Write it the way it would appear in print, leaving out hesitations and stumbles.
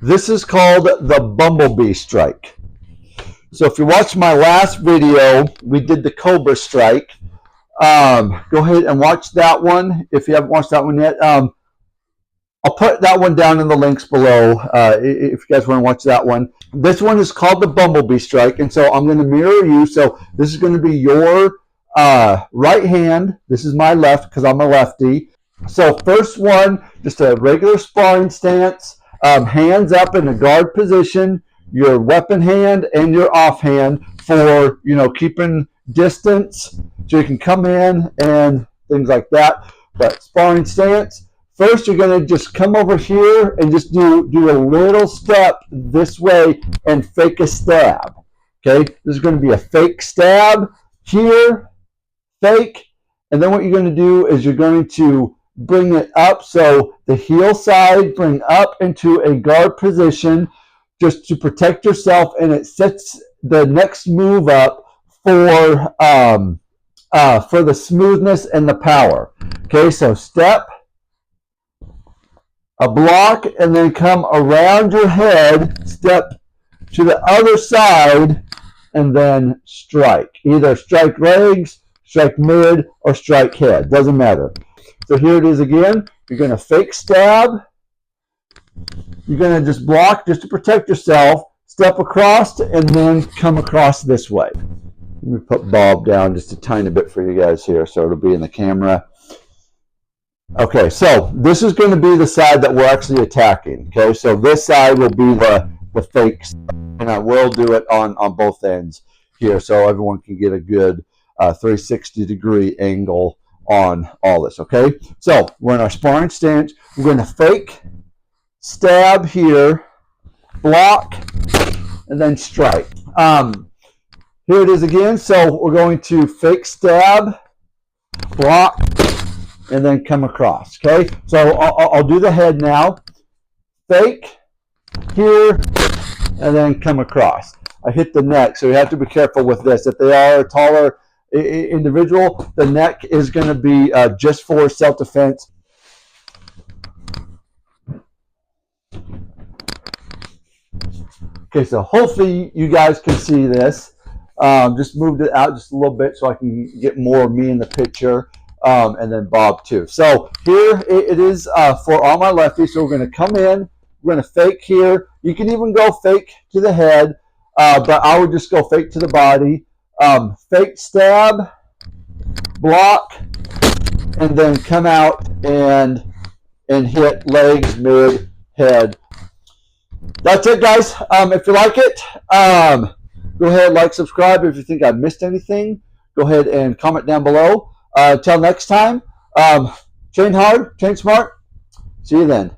This is called the Bumblebee strike. So if you watched my last video, we did the Cobra strike. Go ahead and watch that one if you haven't watched that one yet. I'll put that one down in the links below if you guys want to watch that one. This one is called the Bumblebee strike, and so I'm going to mirror you. So this is going to be your right hand. This is my left because I'm a lefty. So first one, just a regular sparring stance, hands up in the guard position, your weapon hand and your offhand for, keeping distance so you can come in and things like that. But sparring stance, first you're going to just come over here and just do a little step this way and fake a stab. Okay, this is going to be a fake stab here, fake, and then what you're going to do is you're going to bring it up, so the heel side, bring up into a guard position just to protect yourself, and it sets the next move up for the smoothness and the power. Okay, so step, a block, and then come around your head, step to the other side, and then strike. Either strike legs, strike mid, or strike head. Doesn't matter. So here it is again. You're going to fake stab. You're going to just block just to protect yourself. Step across and then come across this way. Let me put Bob down just a tiny bit for you guys here so it'll be in the camera. Okay, so this is going to be the side that we're actually attacking. Okay, so this side will be the fake side, and I will do it on both ends here so everyone can get a good 360-degree angle on all this. Okay, so we're in our sparring stance. We're going to fake stab here, block, and then strike. Here it is again. So we're going to fake stab, block, and then come across. Okay, so I'll do the head now. Fake here, and then come across. I hit the neck, so you have to be careful with this. If they are a taller individual, the neck is going to be just for self-defense. Okay, so hopefully you guys can see this. Just moved it out just a little bit so I can get more of me in the picture, and then Bob too. So here it is for all my lefties. So we're going to come in, we're going to fake here. You can even go fake to the head, but I would just go fake to the body. Fake stab, block, and then come out and hit legs, mid, head. That's it, guys. If you like it, go ahead, like, subscribe. If you think I missed anything, go ahead and comment down below. Until next time, train hard, train smart. See you then.